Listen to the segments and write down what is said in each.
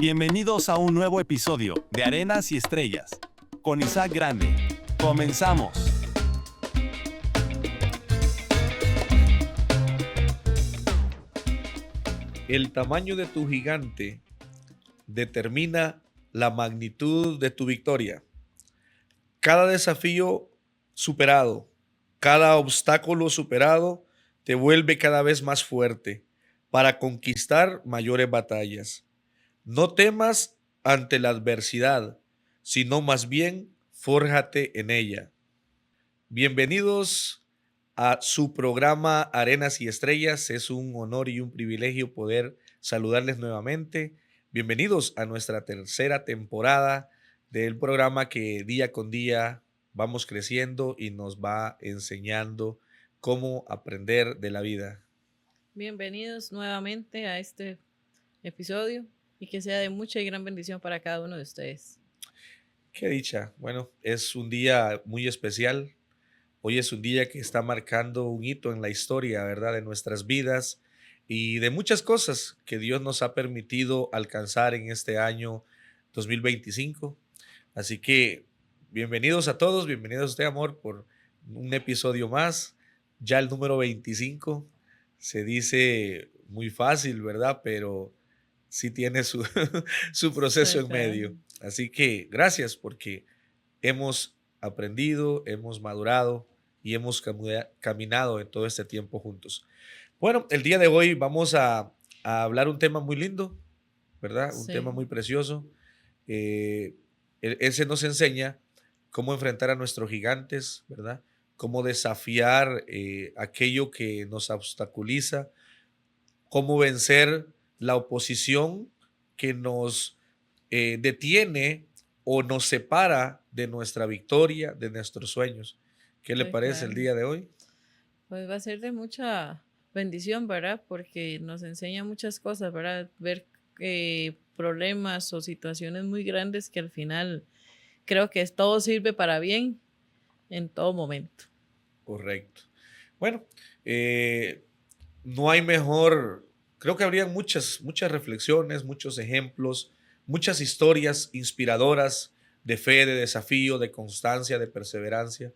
Bienvenidos a un nuevo episodio de Arenas y Estrellas, con Isaac Grande. ¡Comenzamos! El tamaño de tu gigante determina la magnitud de tu victoria. Cada desafío superado, cada obstáculo superado te vuelve cada vez más fuerte para conquistar mayores batallas. No temas ante la adversidad, sino más bien fórjate en ella. Bienvenidos a su programa Arenas y Estrellas. Es un honor y un privilegio poder saludarles nuevamente. Bienvenidos a nuestra tercera temporada del programa que día con día vamos creciendo y nos va enseñando cómo aprender de la vida. Bienvenidos nuevamente a este episodio y que sea de mucha y gran bendición para cada uno de ustedes. Qué dicha. Bueno, es un día muy especial. Hoy es un día que está marcando un hito en la historia, ¿verdad?, de nuestras vidas y de muchas cosas que Dios nos ha permitido alcanzar en este año 2025. Así que bienvenidos a todos, bienvenidos a usted, amor, por un episodio más, ya el número 25. Se dice muy fácil, ¿verdad? Pero sí tiene su, su proceso Sí, en claro. medio. Así que gracias porque hemos aprendido, hemos madurado y hemos caminado en todo este tiempo juntos. Bueno, el día de hoy vamos a hablar un tema muy lindo, ¿verdad? Un tema Sí, muy precioso. Eh, ese nos enseña cómo enfrentar a nuestros gigantes, ¿verdad? Cómo desafiar aquello que nos obstaculiza, cómo vencer la oposición que nos detiene o nos separa de nuestra victoria, de nuestros sueños. ¿Qué le sí, parece el claro. día de hoy? Pues va a ser de mucha bendición, ¿verdad? Porque nos enseña muchas cosas, ¿verdad? Ver problemas o situaciones muy grandes que al final creo que todo sirve para bien en todo momento. Correcto. Bueno, no hay mejor, creo que habría muchas reflexiones, muchos ejemplos, muchas historias inspiradoras de fe, de desafío, de constancia, de perseverancia.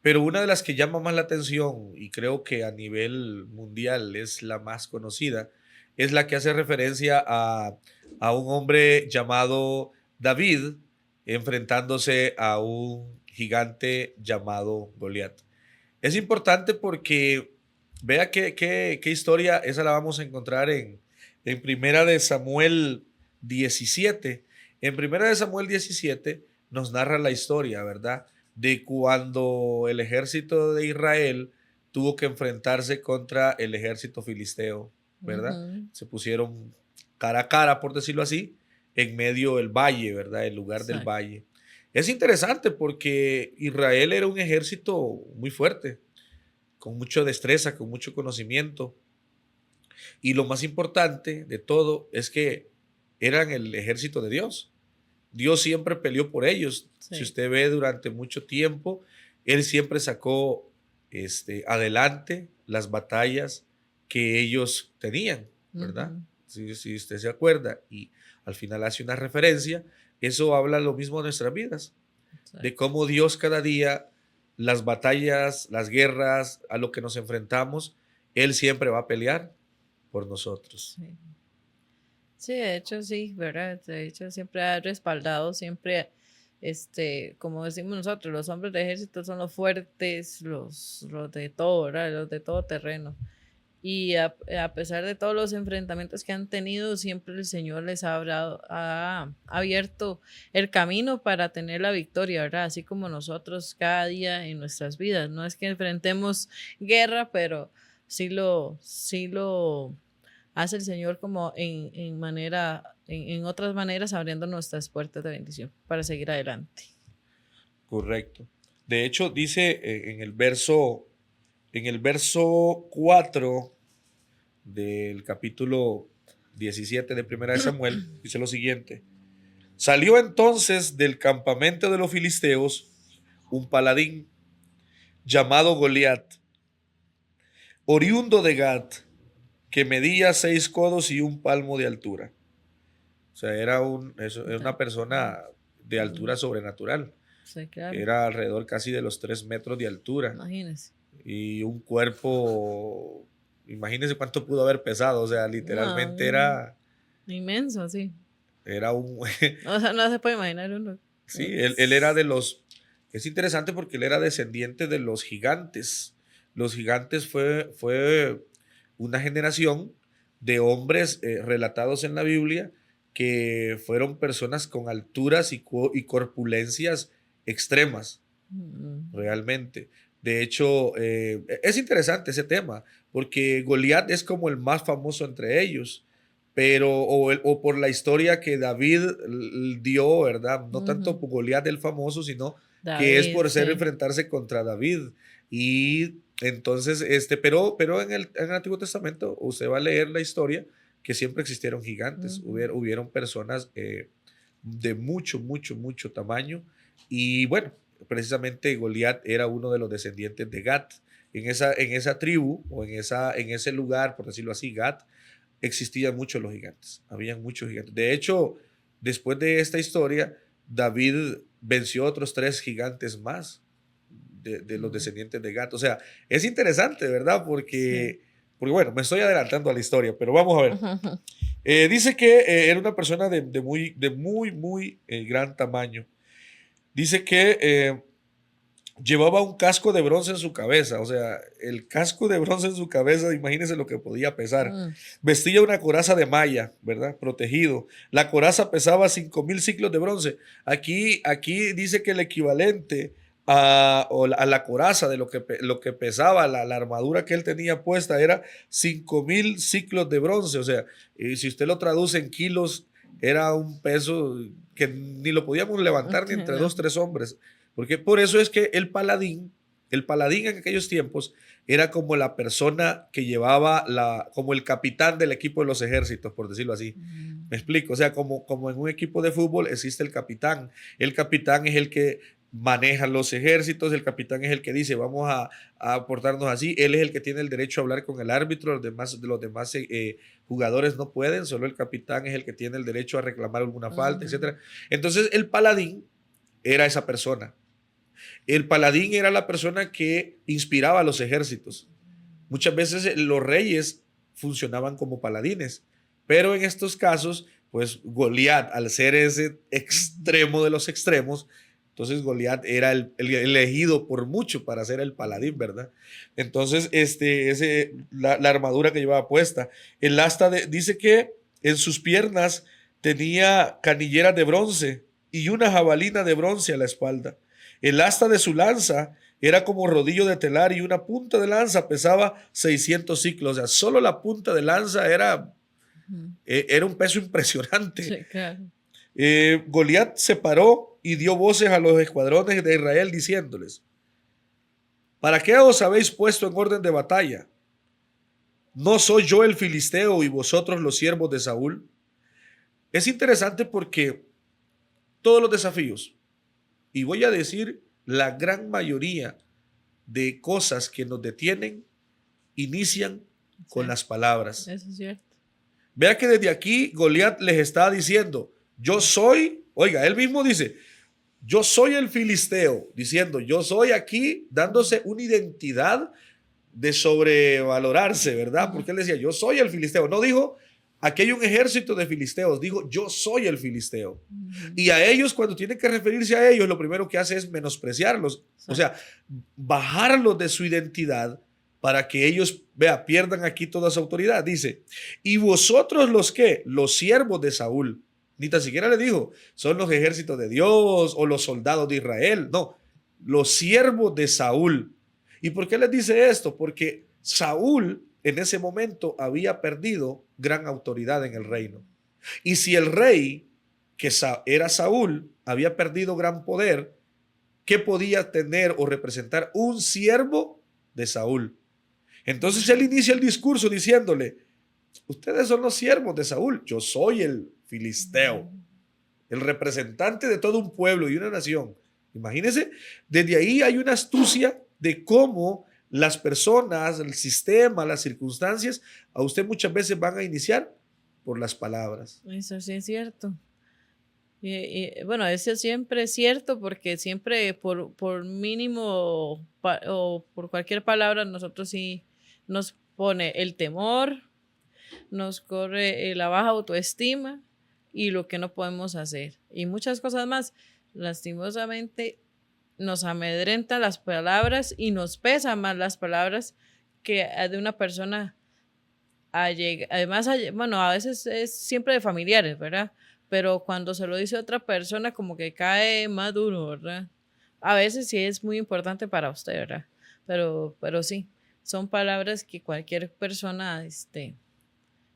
Pero una de las que llama más la atención y creo que a nivel mundial es la más conocida, es la que hace referencia a un hombre llamado David enfrentándose a un gigante llamado Goliat. Es importante porque vea qué historia, esa la vamos a encontrar en Primera de Samuel 17. En Primera de Samuel 17 nos narra la historia, ¿verdad?, de cuando el ejército de Israel tuvo que enfrentarse contra el ejército filisteo, ¿verdad? Ujú. Se pusieron cara a cara, por decirlo así, en medio del valle, ¿verdad? El lugar del Exacto. valle. Es interesante porque Israel era un ejército muy fuerte, con mucha destreza, con mucho conocimiento. Y lo más importante de todo es que eran el ejército de Dios. Dios siempre peleó por ellos. Si Sí. usted ve durante mucho tiempo, Él siempre sacó adelante las batallas que ellos tenían, ¿verdad? Ujú. Si usted se acuerda y al final hace una referencia, eso habla lo mismo de nuestras vidas, de Exacto. cómo Dios cada día, las batallas, las guerras a lo que nos enfrentamos, Él siempre va a pelear por nosotros. Sí. Sí, de hecho sí, ¿verdad? De hecho siempre ha respaldado, siempre, como decimos nosotros, los hombres de ejército son los fuertes, los de todo, ¿verdad? Los de todo terreno. Y a pesar de todos los enfrentamientos que han tenido, siempre el Señor les ha abierto el camino para tener la victoria, ¿verdad? Así como nosotros cada día en nuestras vidas. No es que enfrentemos guerra, pero sí lo hace el Señor como en otras maneras, abriendo nuestras puertas de bendición para seguir adelante. Correcto. De hecho, dice en el verso 4 del capítulo 17 de Primera de Samuel, dice lo siguiente: salió entonces del campamento de los filisteos un paladín llamado Goliat, oriundo de Gat, que medía 6 codos y un palmo de altura. O sea, era una persona de altura sobrenatural. Sí, claro. Era alrededor casi de los 3 metros de altura. Imagínese. Y un cuerpo, imagínense cuánto pudo haber pesado. O sea, literalmente No, era, inmenso, sí. era un... O sea, no se puede imaginar uno. Sí, él era de los... Es interesante porque él era descendiente de los gigantes. Los gigantes fue una generación de hombres relatados en la Biblia que fueron personas con alturas y corpulencias extremas, realmente. De hecho, es interesante ese tema, porque Goliat es como el más famoso entre ellos, pero, o por la historia que David dio, ¿verdad? No tanto por Goliat el famoso, sino que es David, por ser sí. enfrentarse contra David. Y entonces, pero en el Antiguo Testamento usted va a leer la historia que siempre existieron gigantes, hubieron personas de mucho, mucho, mucho tamaño. Y bueno, precisamente Goliat era uno de los descendientes de Gat. En esa tribu o en ese lugar, por decirlo así, Gat, existían muchos los gigantes. Habían muchos gigantes. De hecho, después de esta historia, David venció a otros 3 gigantes más de los descendientes de Gat. O sea, es interesante, ¿verdad? Porque bueno, me estoy adelantando a la historia, pero vamos a ver. Dice que era una persona de muy gran tamaño. Dice que llevaba un casco de bronce en su cabeza. O sea, el casco de bronce en su cabeza, imagínense lo que podía pesar. Vestía una coraza de malla, ¿verdad? Protegido. La coraza pesaba 5,000 ciclos de bronce. Aquí dice que el equivalente a la coraza de lo que pesaba la armadura que él tenía puesta era 5,000 ciclos de bronce. O sea, si usted lo traduce en kilos, era un peso que ni lo podíamos levantar ni entre 2, 3 hombres. Porque por eso es que el paladín en aquellos tiempos era como la persona que llevaba como el capitán del equipo de los ejércitos, por decirlo así. ¿Me explico? O sea, como en un equipo de fútbol existe el capitán. El capitán es el que maneja los ejércitos, el capitán es el que dice vamos a portarnos así, él es el que tiene el derecho a hablar con el árbitro, los demás jugadores no pueden, solo el capitán es el que tiene el derecho a reclamar alguna falta, etc. Entonces el paladín era esa persona. El paladín era la persona que inspiraba a los ejércitos. Muchas veces los reyes funcionaban como paladines, pero en estos casos, pues Goliat, al ser ese extremo de los extremos, entonces Goliat era el elegido por mucho para ser el paladín, ¿verdad? Entonces, la armadura que llevaba puesta, el asta dice que en sus piernas tenía canilleras de bronce y una jabalina de bronce a la espalda. El asta de su lanza era como rodillo de telar y una punta de lanza pesaba 600 ciclos. O sea, solo la punta de lanza era un peso impresionante. Sí, claro. Goliat se paró y dio voces a los escuadrones de Israel diciéndoles: ¿para qué os habéis puesto en orden de batalla? ¿No soy yo el filisteo y vosotros los siervos de Saúl? Es interesante porque todos los desafíos, y voy a decir la gran mayoría de cosas que nos detienen, inician con las palabras. Eso es cierto. Vea que desde aquí Goliat les está diciendo, yo soy, oiga, él mismo dice, yo soy el filisteo, diciendo, yo soy aquí, dándose una identidad de sobrevalorarse, ¿verdad? Porque él decía, yo soy el filisteo. No dijo, aquí hay un ejército de filisteos. Dijo, yo soy el filisteo. Y a ellos, cuando tienen que referirse a ellos, lo primero que hace es menospreciarlos. O sea, bajarlos de su identidad para que ellos, pierdan aquí toda su autoridad. Dice, ¿y vosotros los qué? Los siervos de Saúl. Ni tan siquiera le dijo, son los ejércitos de Dios o los soldados de Israel. No, los siervos de Saúl. ¿Y por qué les dice esto? Porque Saúl en ese momento había perdido gran autoridad en el reino. Y si el rey, que era Saúl, había perdido gran poder, ¿qué podía tener o representar un siervo de Saúl? Entonces él inicia el discurso diciéndole, ustedes son los siervos de Saúl, yo soy el filisteo, el representante de todo un pueblo y una nación. Imagínense, desde ahí hay una astucia de cómo las personas, el sistema, las circunstancias, a usted muchas veces van a iniciar por las palabras. Eso sí es cierto. Bueno, eso siempre es cierto porque siempre por mínimo o por cualquier palabra nosotros sí nos pone el temor, nos corre la baja autoestima y lo que no podemos hacer. Y muchas cosas más. Lastimosamente nos amedrentan las palabras y nos pesan más las palabras que de una persona. Además, bueno, a veces es siempre de familiares, ¿verdad? Pero cuando se lo dice otra persona, como que cae más duro, ¿verdad? A veces sí es muy importante para usted, ¿verdad? Pero sí, son palabras que cualquier persona,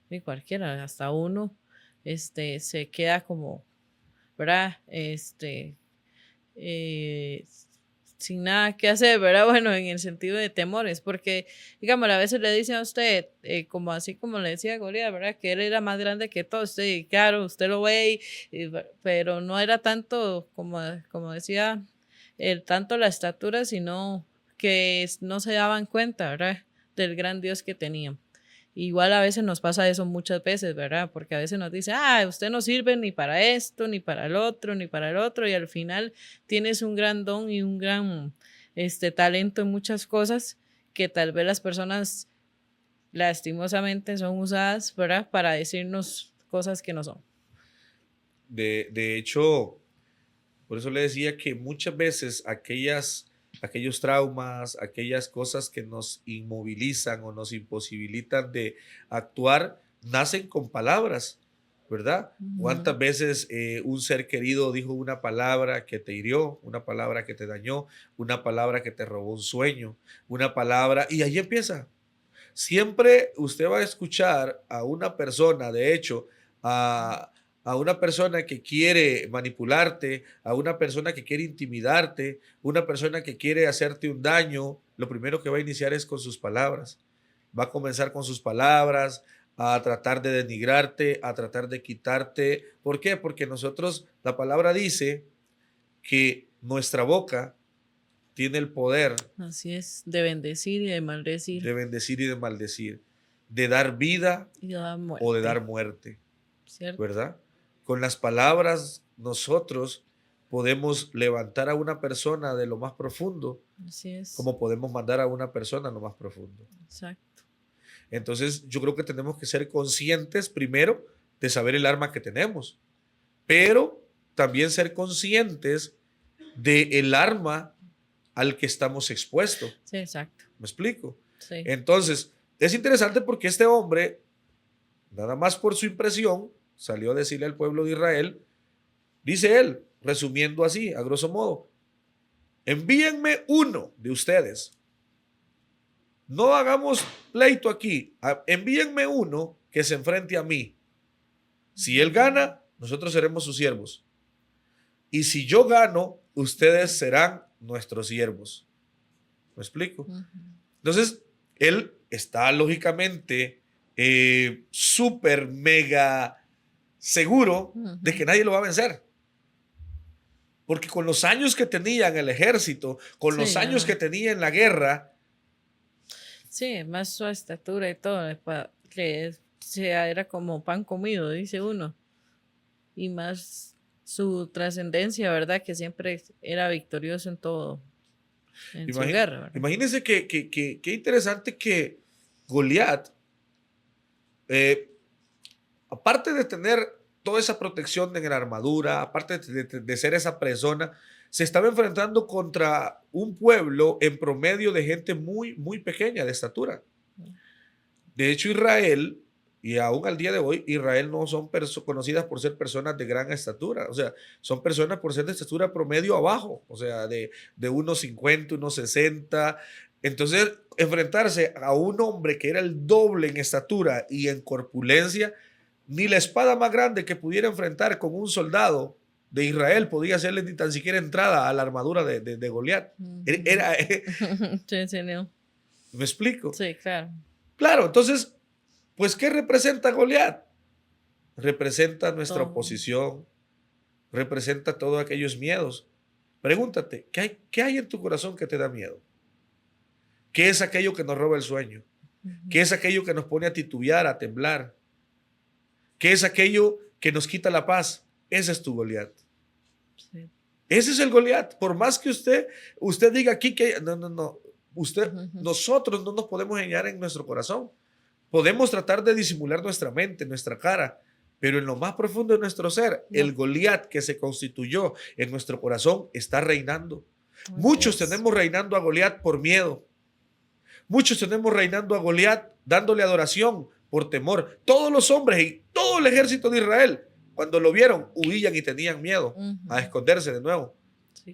y cualquiera, hasta uno, se queda como, ¿verdad? Eh, sin nada que hacer, ¿verdad? Bueno, en el sentido de temores, porque, digamos, a veces le dicen a usted, como así como le decía Goliat, ¿verdad? Que él era más grande que todo, usted, y claro, usted lo ve, pero no era tanto, como decía, tanto la estatura, sino que no se daban cuenta, ¿verdad? Del gran Dios que tenían. Igual a veces nos pasa eso muchas veces, ¿verdad? Porque a veces nos dice, usted no sirve ni para esto, ni para el otro, ni para el otro, y al final tienes un gran don y un gran talento en muchas cosas que tal vez las personas lastimosamente son usadas, ¿verdad? Para decirnos cosas que no son. De hecho, por eso le decía que muchas veces aquellos traumas, aquellas cosas que nos inmovilizan o nos imposibilitan de actuar, nacen con palabras, ¿verdad? ¿Cuántas veces un ser querido dijo una palabra que te hirió, una palabra que te dañó, una palabra que te robó un sueño, una palabra, y ahí empieza? Siempre usted va a escuchar a una persona, de hecho, a una persona que quiere manipularte, a una persona que quiere intimidarte, una persona que quiere hacerte un daño, lo primero que va a iniciar es con sus palabras. Va a comenzar con sus palabras, a tratar de denigrarte, a tratar de quitarte. ¿Por qué? Porque nosotros, la palabra dice que nuestra boca tiene el poder. Así es, de bendecir y de maldecir. De bendecir y de maldecir, de dar vida y de dar muerte. O de dar muerte. ¿Cierto? ¿Verdad? Con las palabras nosotros podemos levantar a una persona de lo más profundo. Así es. Como podemos mandar a una persona a lo más profundo. Exacto. Entonces yo creo que tenemos que ser conscientes primero de saber el arma que tenemos, pero también ser conscientes del arma al que estamos expuestos. Sí, exacto. ¿Me explico? Sí. Entonces, es interesante porque este hombre, nada más por su impresión, salió a decirle al pueblo de Israel, dice él, resumiendo así, a grosso modo, envíenme uno de ustedes. No hagamos pleito aquí. Envíenme uno que se enfrente a mí. Si él gana, nosotros seremos sus siervos. Y si yo gano, ustedes serán nuestros siervos. ¿Me explico? Entonces, él está lógicamente súper mega seguro de que nadie lo va a vencer. Porque con los años que tenía en el ejército, con los años que tenía en la guerra. Sí, más su estatura y todo, que era como pan comido, dice uno. Y más su trascendencia, ¿verdad? Que siempre era victorioso en todo. En su guerra, ¿verdad? Imagínense que interesante que Goliat, aparte de tener toda esa protección en la armadura, aparte de ser esa persona, se estaba enfrentando contra un pueblo en promedio de gente muy, muy pequeña de estatura. De hecho, Israel, y aún al día de hoy, Israel no son conocidas por ser personas de gran estatura. O sea, son personas por ser de estatura promedio abajo. O sea, de 1,50, 1,60. Entonces, enfrentarse a un hombre que era el doble en estatura y en corpulencia, ni la espada más grande que pudiera enfrentar con un soldado de Israel podía hacerle ni tan siquiera entrada a la armadura de Goliat. Era, sí, no. ¿Me explico? Sí, claro. Claro, entonces, pues, ¿qué representa Goliat? Representa nuestra oposición, representa todos aquellos miedos. Pregúntate, ¿qué hay en tu corazón que te da miedo? ¿Qué es aquello que nos roba el sueño? ¿Qué es aquello que nos pone a titubear, a temblar? ¿Qué es aquello que nos quita la paz? Ese es tu Goliat. Sí. Ese es el Goliat. Por más que usted diga aquí que no. Nosotros no nos podemos engañar en nuestro corazón. Podemos tratar de disimular nuestra mente, nuestra cara, pero en lo más profundo de nuestro ser, el Goliat que se constituyó en nuestro corazón está reinando. Muchos tenemos reinando a Goliat por miedo. Muchos tenemos reinando a Goliat dándole adoración por temor. Todos los hombres y todo el ejército de Israel, cuando lo vieron, huían y tenían miedo a esconderse de nuevo,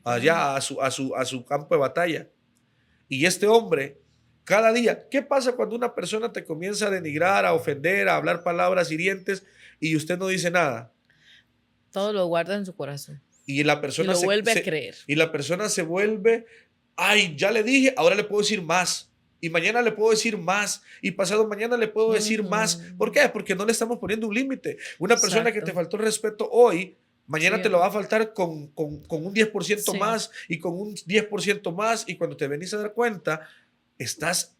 allá a su campo de batalla. Y este hombre, cada día, ¿qué pasa cuando una persona te comienza a denigrar, a ofender, a hablar palabras hirientes y usted no dice nada? Todo lo guarda en su corazón. Y la persona lo vuelve a creer. Y la persona se vuelve, ay, ya le dije, ahora le puedo decir más. Y mañana le puedo decir más. Y pasado mañana le puedo decir más. ¿Por qué? Porque no le estamos poniendo un límite. Una persona que te faltó el respeto hoy, mañana te lo va a faltar con un 10% más y con un 10% más. Y cuando te venís a dar cuenta, estás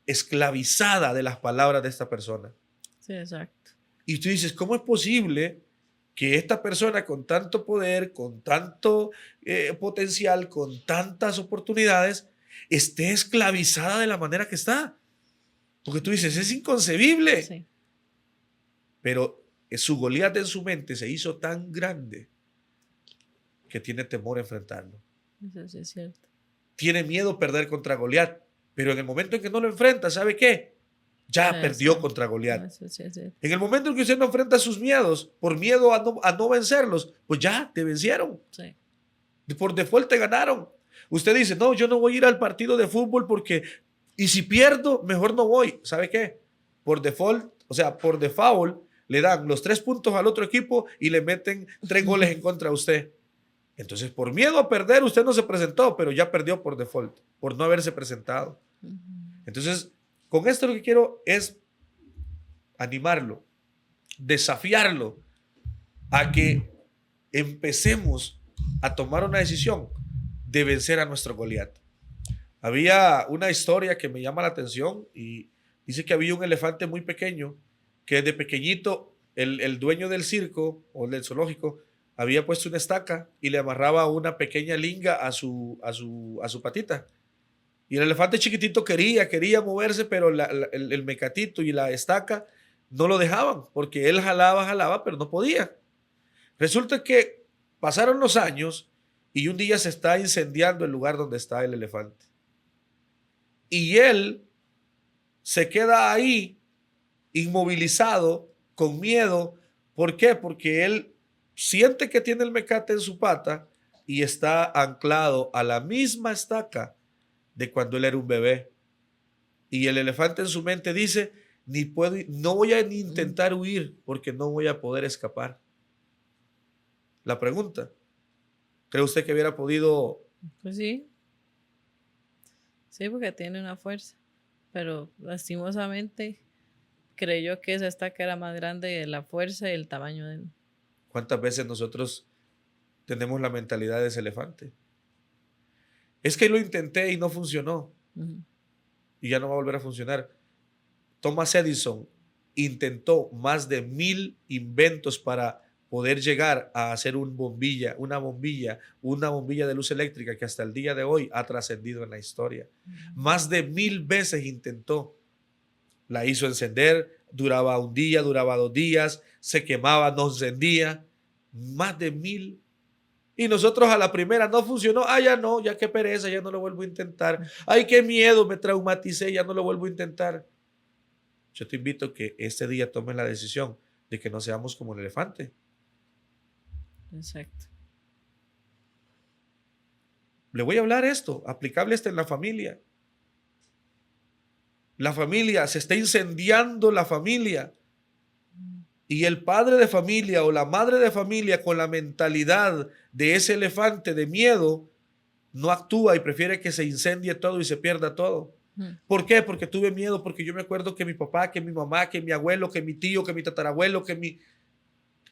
esclavizada de las palabras de esta persona. Sí, exacto. Y tú dices, ¿cómo es posible que esta persona con tanto poder, con tanto potencial, con tantas oportunidades, esté esclavizada de la manera que está? Porque tú dices, es inconcebible. Sí. Pero su Goliat en su mente se hizo tan grande que tiene temor a enfrentarlo. Eso sí es cierto. Tiene miedo a perder contra Goliat, pero en el momento en que no lo enfrenta, ¿sabe qué? Ya perdió contra Goliat. Eso sí es cierto. En el momento en que usted no enfrenta sus miedos, por miedo a no vencerlos, pues ya te vencieron. Sí. Por default te ganaron. Usted dice, no, yo no voy a ir al partido de fútbol porque, y si pierdo, mejor no voy. ¿Sabe qué? Por default, o sea, por default, le dan los 3 puntos al otro equipo y le meten 3 goles en contra a usted. Entonces, por miedo a perder, usted no se presentó, pero ya perdió por default, por no haberse presentado. Entonces, con esto lo que quiero es animarlo, desafiarlo a que empecemos a tomar una decisión de vencer a nuestro Goliat. Había una historia que me llama la atención y dice que había un elefante muy pequeño que de pequeñito el dueño del circo o del zoológico había puesto una estaca y le amarraba una pequeña linga a su patita. Y el elefante chiquitito quería moverse, pero el mecatito y la estaca no lo dejaban porque él jalaba, pero no podía. Resulta que pasaron los años y un día se está incendiando el lugar donde está el elefante. Y él se queda ahí inmovilizado, con miedo. ¿Por qué? Porque él siente que tiene el mecate en su pata y está anclado a la misma estaca de cuando él era un bebé. Y el elefante en su mente dice, no voy a ni intentar huir porque no voy a poder escapar. La pregunta, ¿cree usted que hubiera podido? Pues sí. Sí, porque tiene una fuerza. Pero lastimosamente creyó que esa estaca era más grande de la fuerza y el tamaño de él. ¿Cuántas veces nosotros tenemos la mentalidad de ese elefante? Es que lo intenté y no funcionó. Y ya no va a volver a funcionar. Thomas Edison intentó más de 1000 inventos para poder llegar a hacer una bombilla de luz eléctrica que hasta el día de hoy ha trascendido en la historia. Más de 1000 veces intentó. La hizo encender, duraba un día, duraba 2 días, se quemaba, no encendía. Más de 1000. Y nosotros a la primera no funcionó. Ya no, ya qué pereza, ya no lo vuelvo a intentar. Ay, qué miedo, me traumaticé, ya no lo vuelvo a intentar. Yo te invito a que este día tomes la decisión de que no seamos como el elefante. Exacto. Le voy a hablar esto, aplicable hasta en la familia. La familia, se está incendiando la familia. Y el padre de familia o la madre de familia con la mentalidad de ese elefante de miedo no actúa y prefiere que se incendie todo y se pierda todo. ¿Por qué? Porque tuve miedo, porque yo me acuerdo que mi papá, que mi mamá, que mi abuelo, que mi tío, que mi tatarabuelo,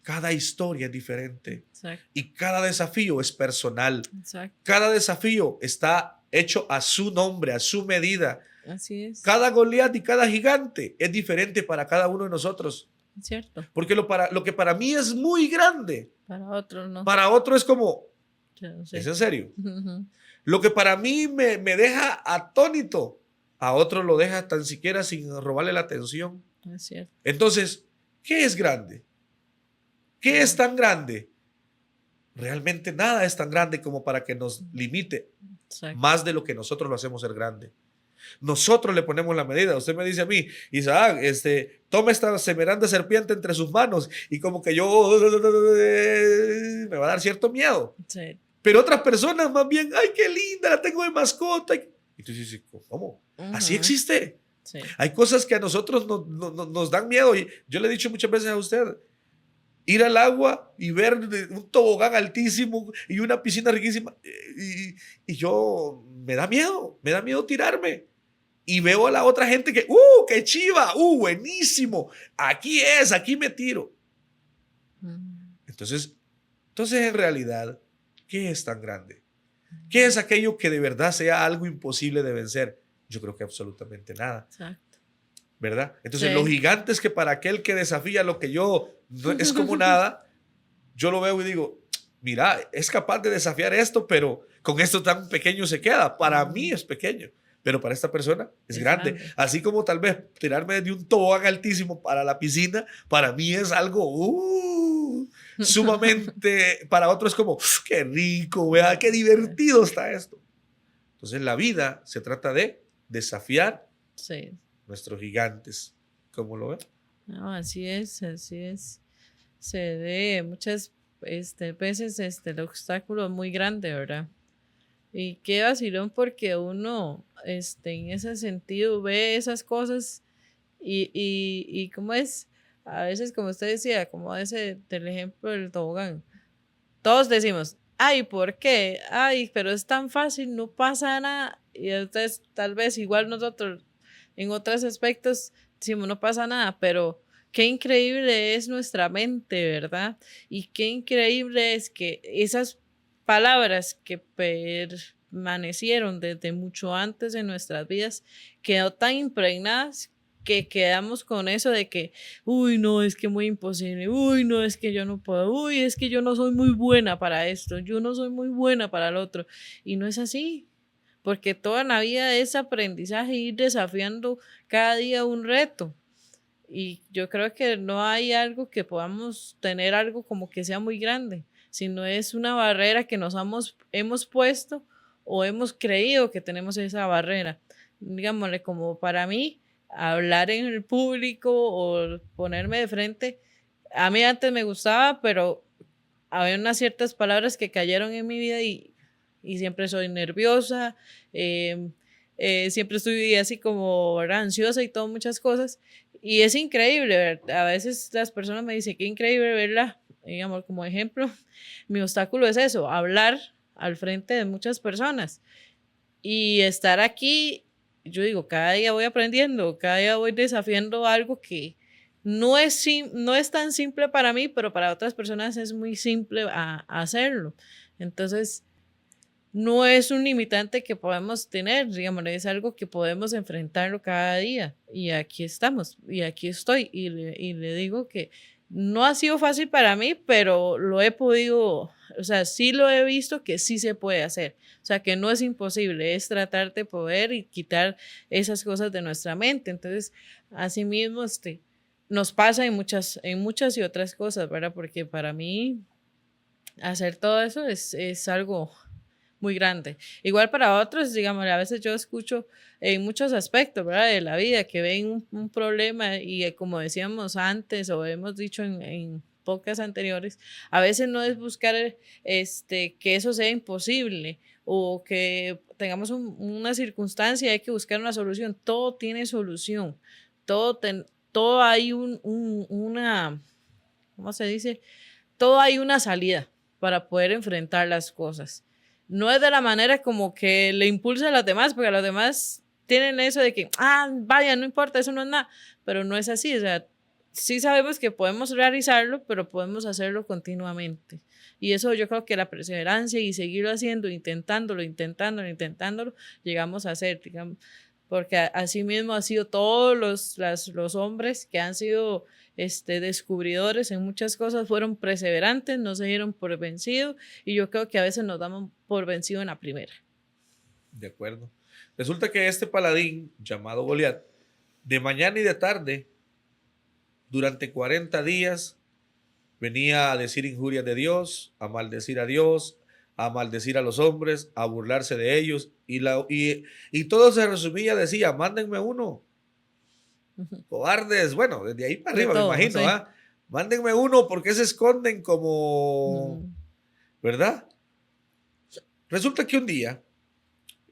Cada historia es diferente. Exacto. Y cada desafío es personal. Exacto. Cada desafío está hecho a su nombre, a su medida. Así es. Cada Goliat y cada gigante es diferente para cada uno de nosotros. es cierto. Porque lo que para mí es muy grande, Para otros no. para otro es como, Yo no sé. ¿es en serio? Ujú. Lo que para mí me deja atónito, a otro lo deja tan siquiera sin robarle la atención. Es cierto. Entonces, ¿qué es grande? ¿Qué es tan grande? Realmente nada es tan grande como para que nos limite Exacto. más de lo que nosotros lo hacemos ser grande. Nosotros le ponemos la medida. Usted me dice a mí, Isaac, toma esta semerante serpiente entre sus manos y como que yo me va a dar cierto miedo. Sí. Pero otras personas más bien, ay, qué linda, la tengo de mascota. Y tú dices, ¿cómo? Así Ujú. existe. Sí. Hay cosas que a nosotros nos dan miedo. Y yo le he dicho muchas veces a usted, ir al agua y ver un tobogán altísimo y una piscina riquísima. Y yo, me da miedo tirarme. Y veo a la otra gente que, qué chiva, buenísimo. Aquí me tiro. Ujú. Entonces en realidad, ¿qué es tan grande? ¿Qué es aquello que de verdad sea algo imposible de vencer? Yo creo que absolutamente nada, Exacto. ¿verdad? Entonces, Sí. los gigantes que para aquel que desafía lo que yo no es como nada, yo lo veo y digo, mira, es capaz de desafiar esto, pero con esto tan pequeño se queda. Para mí es pequeño, pero para esta persona es grande. Así como tal vez tirarme de un tobogán altísimo para la piscina, para mí es algo sumamente, para otros es como, qué rico, vea, qué divertido está esto. Entonces la vida se trata de desafiar Sí. nuestros gigantes. ¿Cómo lo ven? No, así es, así es. Se ve muchas veces el obstáculo es muy grande, ¿verdad? Y qué vacilón porque uno en ese sentido ve esas cosas y cómo es, a veces como usted decía, como ese del ejemplo del tobogán, todos decimos, ay, ¿por qué? Ay, pero es tan fácil, no pasa nada. Y entonces tal vez igual nosotros en otros aspectos decimos, no pasa nada, pero qué increíble es nuestra mente, ¿verdad? Y qué increíble es que esas palabras que permanecieron desde mucho antes en nuestras vidas quedó tan impregnadas que quedamos con eso de que, uy, no, es que muy imposible, uy, no, es que yo no puedo, uy, es que yo no soy muy buena para esto, yo no soy muy buena para el otro. Y no es así, porque toda la vida es aprendizaje, ir desafiando cada día un reto. Y yo creo que no hay algo que podamos tener algo como que sea muy grande, sino es una barrera que hemos puesto o hemos creído que tenemos esa barrera. Digámosle, como para mí, hablar en el público o ponerme de frente, a mí antes me gustaba, pero había unas ciertas palabras que cayeron en mi vida y siempre soy nerviosa, siempre estoy así como, ¿verdad?, ansiosa y todo, muchas cosas. Y es increíble, ¿verdad? A veces las personas me dicen, qué increíble verla, digamos, como ejemplo, mi obstáculo es eso, hablar al frente de muchas personas. Y estar aquí, yo digo, cada día voy aprendiendo, cada día voy desafiando algo que no es tan simple para mí, pero para otras personas es muy simple a hacerlo. Entonces, no es un limitante que podemos tener, digamos, es algo que podemos enfrentarlo cada día. Y aquí estamos, y aquí estoy. Y le digo que no ha sido fácil para mí, pero lo he podido, o sea, sí lo he visto que sí se puede hacer. O sea, que no es imposible, es tratar de poder y quitar esas cosas de nuestra mente. Entonces, así mismo, nos pasa en muchas y otras cosas, ¿verdad? Porque para mí hacer todo eso es algo muy grande. Igual para otros, digamos, a veces yo escucho en muchos aspectos, ¿verdad?, de la vida, que ven un problema y como decíamos antes o hemos dicho en podcasts anteriores, a veces no es buscar que eso sea imposible o que tengamos una circunstancia, hay que buscar una solución. Todo tiene solución. Todo hay una, ¿cómo se dice? Todo hay una salida para poder enfrentar las cosas. No es de la manera como que le impulsa a los demás, porque a los demás tienen eso de que, vaya, no importa, eso no es nada, pero no es así. O sea, sí sabemos que podemos realizarlo, pero podemos hacerlo continuamente. Y eso yo creo que la perseverancia y seguirlo haciendo, intentándolo, llegamos a hacer, digamos, porque así mismo han sido todos los hombres que han sido descubridores en muchas cosas, fueron perseverantes, no se dieron por vencido, y yo creo que a veces nos damos por vencido en la primera. De acuerdo. Resulta que este paladín llamado Goliat, de mañana y de tarde, durante 40 días, venía a decir injurias de Dios, a maldecir a Dios, a maldecir a los hombres, a burlarse de ellos, y todo se resumía, decía, mándenme uno. Cobardes, bueno, desde ahí para arriba, todo, me imagino, sí. Mándenme uno, porque se esconden como, ¿verdad? Resulta que un día,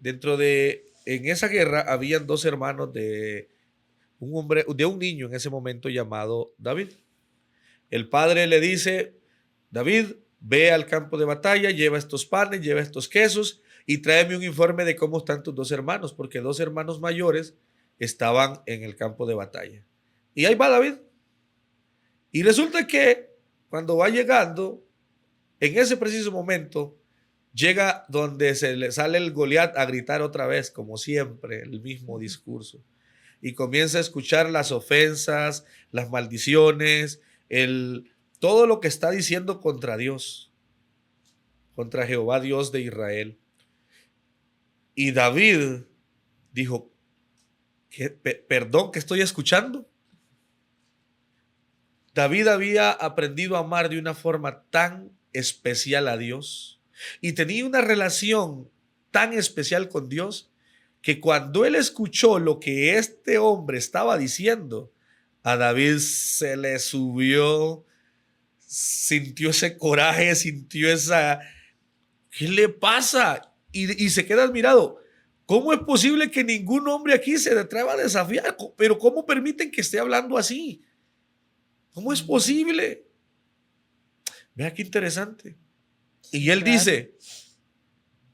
en esa guerra, habían 2 hermanos de un niño en ese momento llamado David. El padre le dice, David, ve al campo de batalla, lleva estos panes, lleva estos quesos y tráeme un informe de cómo están tus 2 hermanos, porque 2 hermanos mayores estaban en el campo de batalla. Y ahí va David. Y resulta que cuando va llegando, en ese preciso momento, llega donde se le sale el Goliat a gritar otra vez, como siempre, el mismo discurso. Y comienza a escuchar las ofensas, las maldiciones, todo lo que está diciendo contra Dios, contra Jehová Dios de Israel. Y David dijo, perdón, ¿qué estoy escuchando? David había aprendido a amar de una forma tan especial a Dios y tenía una relación tan especial con Dios que cuando él escuchó lo que este hombre estaba diciendo, a David se le subió, sintió ese coraje, sintió esa, ¿qué le pasa? Y se queda admirado. ¿Cómo es posible que ningún hombre aquí se atreva a desafiar? Pero ¿cómo permiten que esté hablando así? ¿Cómo es posible? Vea qué interesante. Y él dice,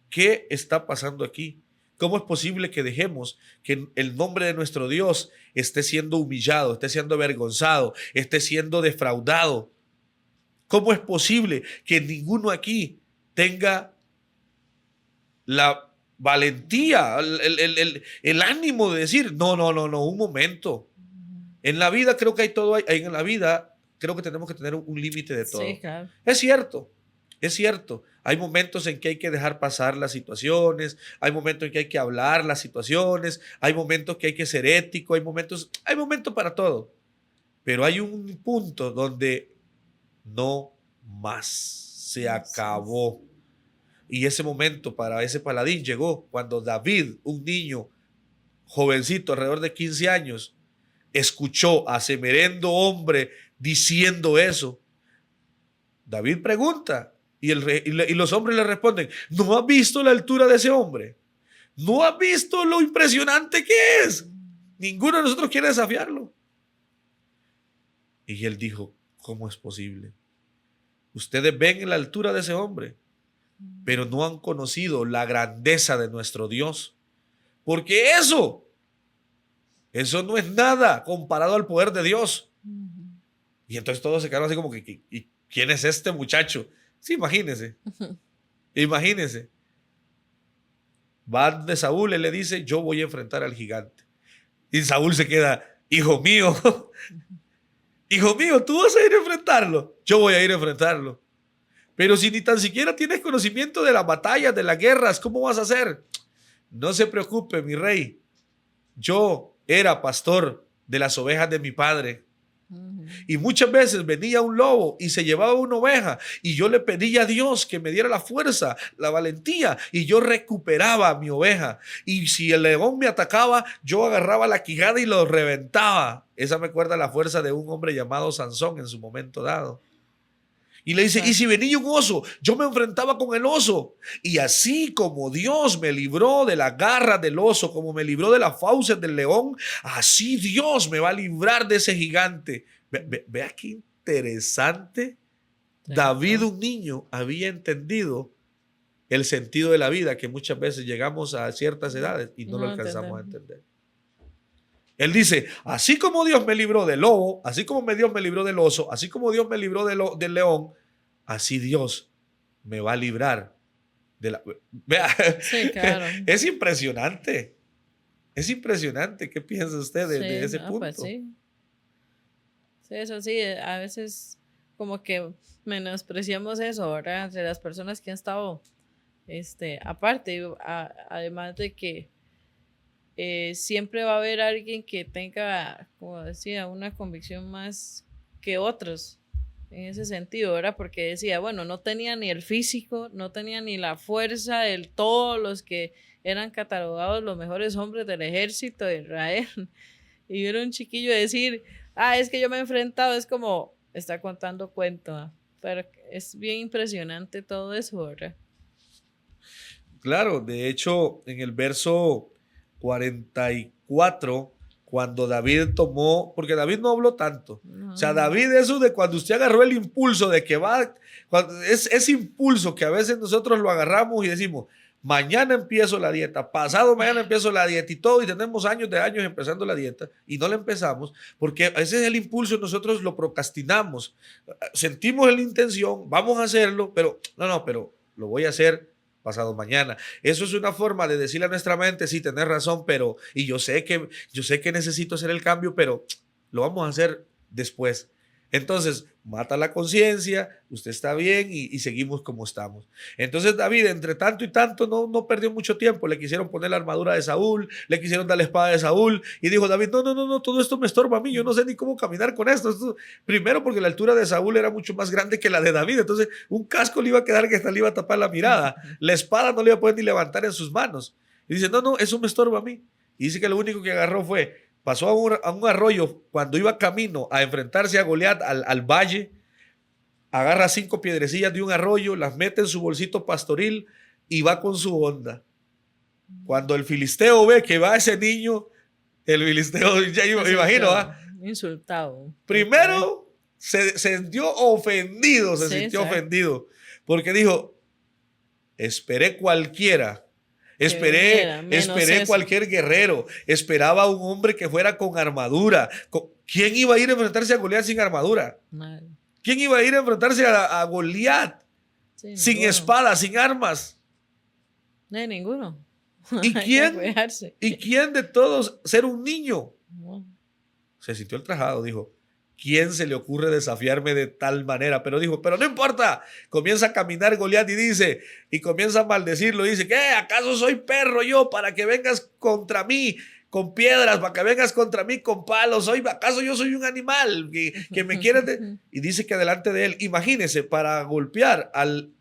¿qué está pasando aquí? ¿Cómo es posible que dejemos que el nombre de nuestro Dios esté siendo humillado, esté siendo avergonzado, esté siendo defraudado? ¿Cómo es posible que ninguno aquí tenga la valentía, el ánimo de decir, no, un momento? En la vida creo que hay todo, en la vida creo que tenemos que tener un límite de todo. Sí, claro. Es cierto. Hay momentos en que hay que dejar pasar las situaciones, hay momentos en que hay que hablar las situaciones, hay momentos que hay que ser ético, hay momentos para todo. Pero hay un punto donde no más, se acabó. Y ese momento para ese paladín llegó cuando David, un niño jovencito, alrededor de 15 años, escuchó a semerendo hombre diciendo eso. David pregunta y los hombres le responden, ¿no has visto la altura de ese hombre? ¿No has visto lo impresionante que es? Ninguno de nosotros quiere desafiarlo. Y él dijo, ¿cómo es posible? Ustedes ven la altura de ese hombre, pero no han conocido la grandeza de nuestro Dios. Porque eso no es nada comparado al poder de Dios. Y entonces todos se quedaron así como que ¿y quién es este muchacho? Sí, imagínense. Imagínense. Va de Saúl, él le dice, yo voy a enfrentar al gigante. Y Saúl se queda, hijo mío, tú vas a ir a enfrentarlo. Yo voy a ir a enfrentarlo. Pero si ni tan siquiera tienes conocimiento de las batallas, de las guerras, ¿cómo vas a hacer? No se preocupe, mi rey. Yo era pastor de las ovejas de mi padre. Y muchas veces venía un lobo y se llevaba una oveja y yo le pedía a Dios que me diera la fuerza, la valentía, y yo recuperaba a mi oveja. Y si el león me atacaba, yo agarraba la quijada y lo reventaba. Esa me acuerda la fuerza de un hombre llamado Sansón en su momento dado. Y le dice, y si venía un oso, yo me enfrentaba con el oso. Y así como Dios me libró de la garra del oso, como me libró de las fauces del león, así Dios me va a librar de ese gigante. Vea qué interesante. David, un niño, había entendido el sentido de la vida, que muchas veces llegamos a ciertas edades y no lo alcanzamos a entender. Él dice, así como Dios me libró del lobo, así como Dios me libró del oso, así como Dios me libró del león, así Dios me va a librar de la... Vea, sí, claro. Es impresionante. Es impresionante. ¿Qué piensa usted de ese no, punto? pues sí. Sí, eso sí, a veces como que menospreciamos eso, ¿verdad? Entre las personas que han estado, aparte, además de que siempre va a haber alguien que tenga, como decía, una convicción más que otros en ese sentido, ¿verdad? Porque decía, bueno, no tenía ni el físico, no tenía ni la fuerza de todos los que eran catalogados los mejores hombres del ejército de Israel. Y ver a un chiquillo decir, es que yo me he enfrentado, es como, está contando cuento, ¿ah? Pero es bien impresionante todo eso, ¿verdad? Claro, de hecho, en el verso 44, cuando David tomó, porque David no habló tanto. O sea, David, eso de cuando usted agarró el impulso de que va, ese impulso que a veces nosotros lo agarramos y decimos, mañana empiezo la dieta, pasado mañana empiezo la dieta y todo, y tenemos años de años empezando la dieta y no la empezamos, porque ese es el impulso, nosotros lo procrastinamos. Sentimos la intención, vamos a hacerlo, pero pero lo voy a hacer pasado mañana. Eso es una forma de decirle a nuestra mente, sí, tenés razón, pero, y yo sé que necesito hacer el cambio, pero lo vamos a hacer después. Entonces, mata la conciencia, usted está bien y seguimos como estamos. Entonces David, entre tanto y tanto, no perdió mucho tiempo. Le quisieron poner la armadura de Saúl, le quisieron dar la espada de Saúl y dijo David, no, todo esto me estorba a mí, yo no sé ni cómo caminar con esto. Primero porque la altura de Saúl era mucho más grande que la de David, entonces un casco le iba a quedar que hasta le iba a tapar la mirada, la espada no le iba a poder ni levantar en sus manos. Y dice, no, eso me estorba a mí. Y dice que lo único que agarró pasó a un arroyo cuando iba camino a enfrentarse a Goliat al valle, agarra 5 piedrecillas de un arroyo, las mete en su bolsito pastoril y va con su onda. Cuando el filisteo ve que va ese niño, el filisteo, ya me imagino, insultado. Primero se sintió ofendido, ofendido, porque dijo, esperé cualquiera. Esperé cualquier guerrero. Esperaba un hombre que fuera con armadura. ¿Quién iba a ir a enfrentarse a Goliat sin armadura? Nadie. ¿Quién iba a ir a enfrentarse a Goliat sin espada, sin armas? No, ninguno. ¿Y quién de todos ser un niño? No. Se sintió ultrajado, dijo, ¿quién se le ocurre desafiarme de tal manera? Pero dijo, pero no importa. Comienza a caminar Goliat y comienza a maldecirlo. Dice, ¿qué? ¿Acaso soy perro yo para que vengas contra mí con piedras, para que vengas contra mí con palos? ¿Acaso yo soy un animal que me quieres? Y dice que delante de él, imagínese, para golpear al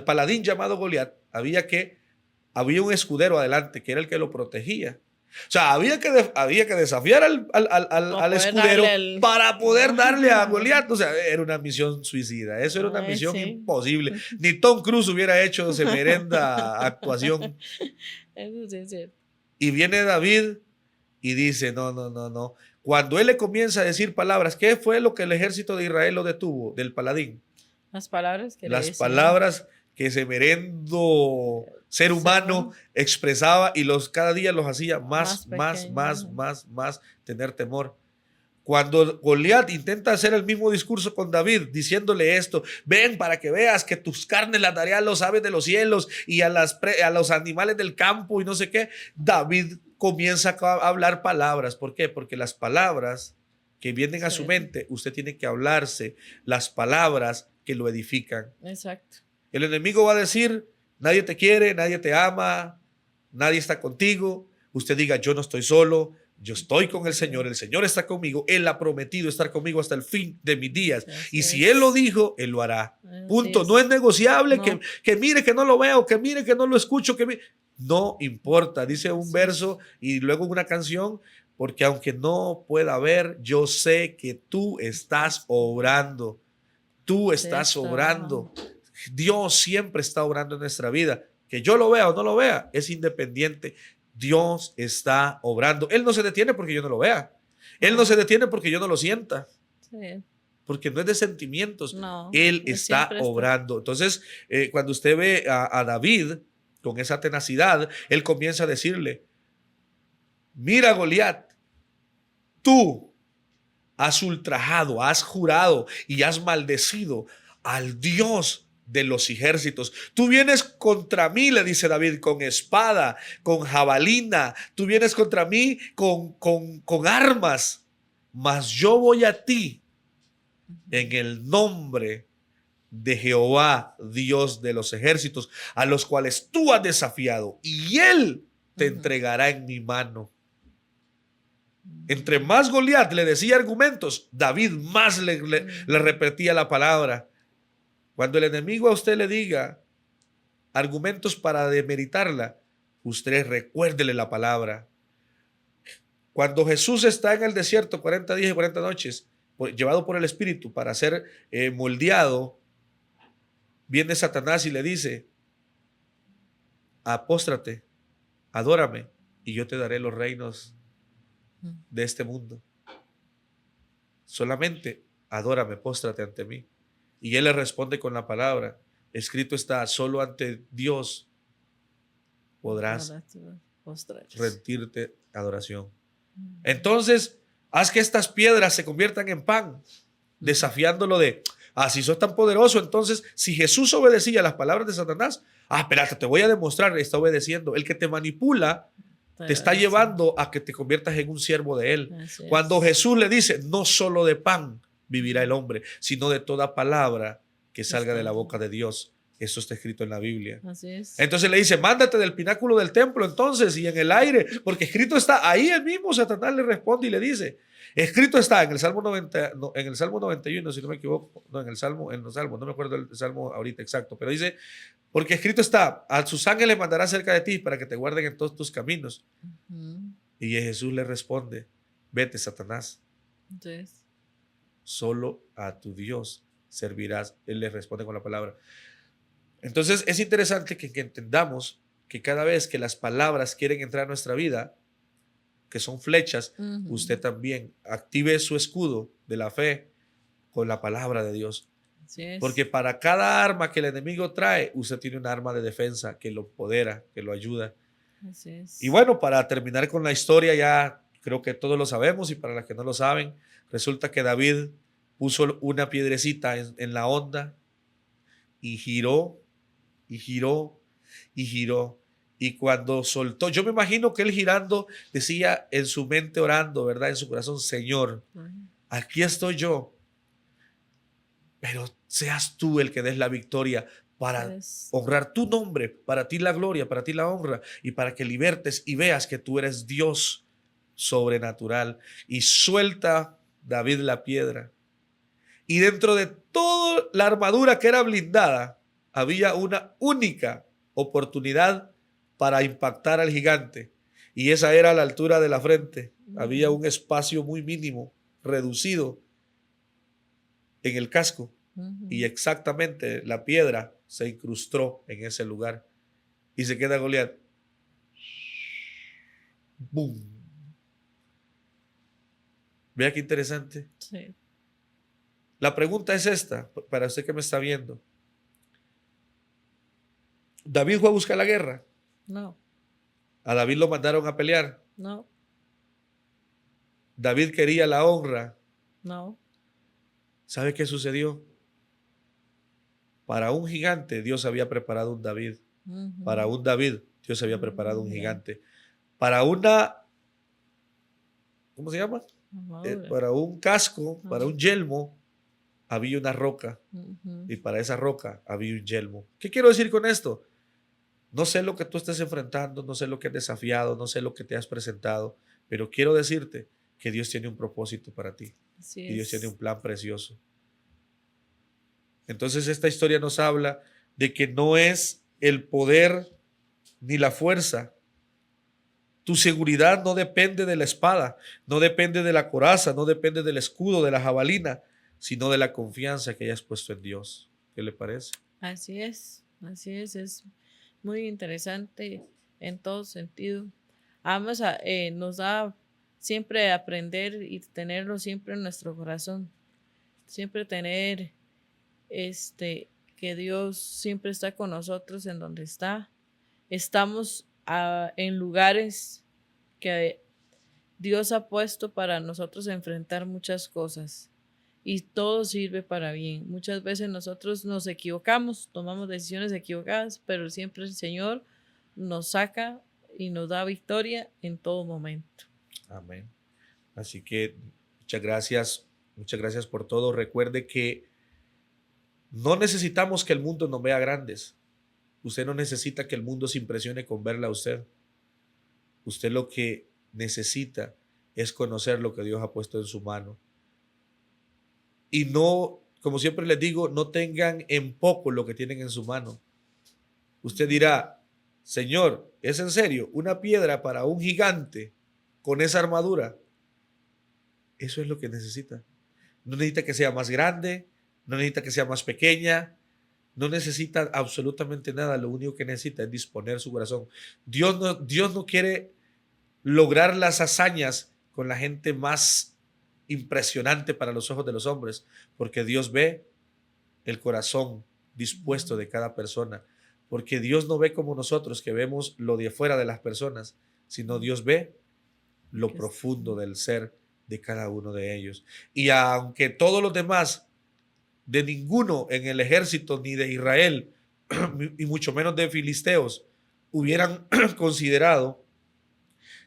paladín llamado Goliat, había un escudero adelante, que era el que lo protegía. O sea, había que desafiar al escudero para poder darle a Goliat. O sea, era una misión suicida. Eso era una misión imposible. Ni Tom Cruise hubiera hecho semerenda actuación. Eso sí es cierto. Y viene David y dice, no. Cuando él le comienza a decir palabras, ¿qué fue lo que el ejército de Israel lo detuvo del paladín? Las palabras que palabras que ese merendo ser humano expresaba y cada día los hacía más tener temor. Cuando Goliat intenta hacer el mismo discurso con David, diciéndole esto, ven para que veas que tus carnes las daré a los aves de los cielos y a los animales del campo y no sé qué, David comienza a hablar palabras. ¿Por qué? Porque las palabras que vienen a su mente, usted tiene que hablarse las palabras que lo edifican. Exacto. El enemigo va a decir, nadie te quiere, nadie te ama, nadie está contigo. Usted diga, yo no estoy solo, yo estoy con el Señor está conmigo, Él ha prometido estar conmigo hasta el fin de mis días. Y si Él lo dijo, Él lo hará. Punto. No es negociable que mire que no lo veo, que mire que no lo escucho, no importa. Dice un verso y luego una canción, porque aunque no pueda ver, yo sé que tú estás obrando. Tú estás obrando. Dios siempre está obrando en nuestra vida. Que yo lo vea o no lo vea es independiente. Dios está obrando. Él no se detiene porque yo no lo vea. Él no se detiene porque yo no lo sienta. Sí. Porque no es de sentimientos. No, Él está obrando. Entonces, cuando usted ve a David con esa tenacidad, él comienza a decirle, mira Goliat, tú has ultrajado, has jurado y has maldecido al Dios de los ejércitos. Tú vienes contra mí, le dice David, con espada, con jabalina. Tú vienes contra mí con armas. Mas yo voy a ti en el nombre de Jehová, Dios de los ejércitos, a los cuales tú has desafiado, y él te entregará en mi mano. Entre más Goliat le decía argumentos, David más le repetía la palabra. Cuando el enemigo a usted le diga argumentos para demeritarla, usted recuérdele la palabra. Cuando Jesús está en el desierto 40 días y 40 noches, llevado por el Espíritu para ser moldeado, viene Satanás y le dice: apóstrate, adórame, y yo te daré los reinos de este mundo. Solamente adórame, póstrate ante mí. Y él le responde con la palabra: escrito está, solo ante Dios podrás rendirte adoración. Entonces, haz que estas piedras se conviertan en pan, desafiándolo de: si sos tan poderoso, entonces, si Jesús obedecía las palabras de Satanás, espérate, te voy a demostrar, está obedeciendo. El que te manipula te está llevando a que te conviertas en un siervo de él. Cuando Jesús le dice: no solo de pan vivirá el hombre, sino de toda palabra que salga de la boca de Dios. Eso está escrito en la Biblia. Así es. Entonces le dice: mándate del pináculo del templo entonces y en el aire, porque escrito está. Ahí el mismo Satanás le responde y le dice: escrito está en el Salmo 90, no, en el Salmo 91, si no me equivoco, no, en los Salmos, no me acuerdo el Salmo ahorita exacto, pero dice: porque escrito está, a sus ángeles mandará cerca de ti para que te guarden en todos tus caminos. Y Jesús le responde: vete, Satanás. Entonces, solo a tu Dios servirás. Él le responde con la palabra. Entonces es interesante que entendamos que cada vez que las palabras quieren entrar a nuestra vida, que son flechas, usted también active su escudo de la fe con la palabra de Dios. Así es. Porque para cada arma que el enemigo trae, usted tiene un arma de defensa que lo empodera, que lo ayuda. Así es. Y bueno, para terminar con la historia, ya creo que todos lo sabemos, y para los que no lo saben, resulta que David puso una piedrecita en la onda y giró y giró y giró. Y cuando soltó, yo me imagino que él girando decía en su mente, orando, ¿verdad? En su corazón: Señor, aquí estoy yo, pero seas tú el que des la victoria para honrar tu nombre, para ti la gloria, para ti la honra, y para que libertes y veas que tú eres Dios sobrenatural. Y suelta David la piedra. Y dentro de toda la armadura que era blindada, había una única oportunidad para impactar al gigante, y esa era a la altura de la frente. Había un espacio muy mínimo, reducido en el casco, y exactamente la piedra se incrustó en ese lugar, y se queda Goliat. ¡Bum! Vea qué interesante. Sí. La pregunta es esta, para usted que me está viendo: ¿David fue a buscar la guerra? No. ¿A David lo mandaron a pelear? No. ¿David quería la honra? No. ¿Sabe qué sucedió? Para un gigante Dios había preparado un David. Para un David Dios había preparado un gigante. Para una, ¿cómo se llama? Para un casco, para un yelmo, había una roca. Y para esa roca había un yelmo. ¿Qué quiero decir con esto? No sé lo que tú estés enfrentando, no sé lo que has desafiado, no sé lo que te has presentado, pero quiero decirte que Dios tiene un propósito para ti. Y Dios tiene un plan precioso. Entonces esta historia nos habla de que no es el poder ni la fuerza. Tu seguridad no depende de la espada, no depende de la coraza, no depende del escudo, de la jabalina, sino de la confianza que hayas puesto en Dios. ¿Qué le parece? Así es, es muy interesante en todo sentido. Nos da siempre aprender y tenerlo siempre en nuestro corazón. Siempre tener que Dios siempre está con nosotros en donde está. Estamos en lugares que Dios ha puesto para nosotros enfrentar muchas cosas. y todo sirve para bien. Muchas veces nosotros nos equivocamos, tomamos decisiones equivocadas, pero siempre el Señor nos saca y nos da victoria en todo momento. Amén. Así que muchas gracias por todo. Recuerde que no necesitamos que el mundo nos vea grandes. Usted no necesita que el mundo se impresione con verla a usted. Usted lo que necesita es conocer lo que Dios ha puesto en su mano. Y no, como siempre les digo, no tengan en poco lo que tienen en su mano. Usted dirá, Señor, ¿es en serio una piedra para un gigante con esa armadura? Eso es lo que necesita. No necesita que sea más grande, no necesita que sea más pequeña, no necesita absolutamente nada. Lo único que necesita es disponer su corazón. Dios no quiere lograr las hazañas con la gente más impresionante para los ojos de los hombres, porque Dios ve el corazón dispuesto de cada persona, porque Dios no ve como nosotros que vemos lo de afuera de las personas, sino Dios ve lo profundo del ser de cada uno de ellos. Y aunque todos los demás, de ninguno en el ejército ni de Israel, y mucho menos de filisteos, hubieran considerado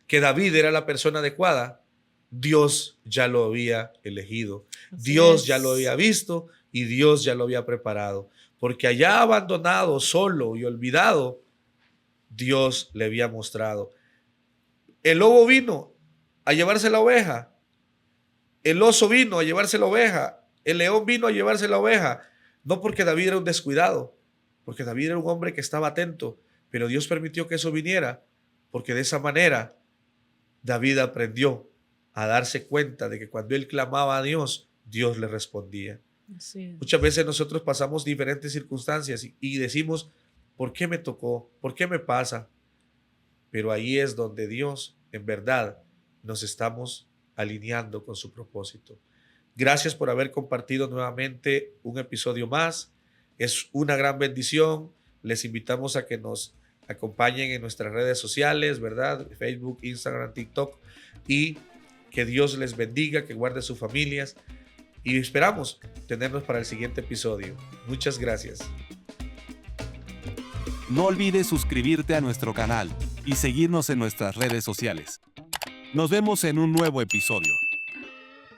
que David era la persona adecuada, Dios ya lo había elegido. Dios ya lo había visto y Dios ya lo había preparado. Porque allá abandonado, solo y olvidado, Dios le había mostrado. El lobo vino a llevarse la oveja. El oso vino a llevarse la oveja. El león vino a llevarse la oveja. No porque David era un descuidado, porque David era un hombre que estaba atento, pero Dios permitió que eso viniera, porque de esa manera David aprendió a darse cuenta de que cuando él clamaba a Dios, Dios le respondía. Sí. Muchas veces nosotros pasamos diferentes circunstancias y decimos, ¿por qué me tocó? ¿Por qué me pasa? Pero ahí es donde Dios, en verdad, nos estamos alineando con su propósito. Gracias por haber compartido nuevamente un episodio más. Es una gran bendición. Les invitamos a que nos acompañen en nuestras redes sociales, ¿verdad? Facebook, Instagram, TikTok. Y que Dios les bendiga, que guarde sus familias. Y esperamos tenernos para el siguiente episodio. Muchas gracias. No olvides suscribirte a nuestro canal y seguirnos en nuestras redes sociales. Nos vemos en un nuevo episodio.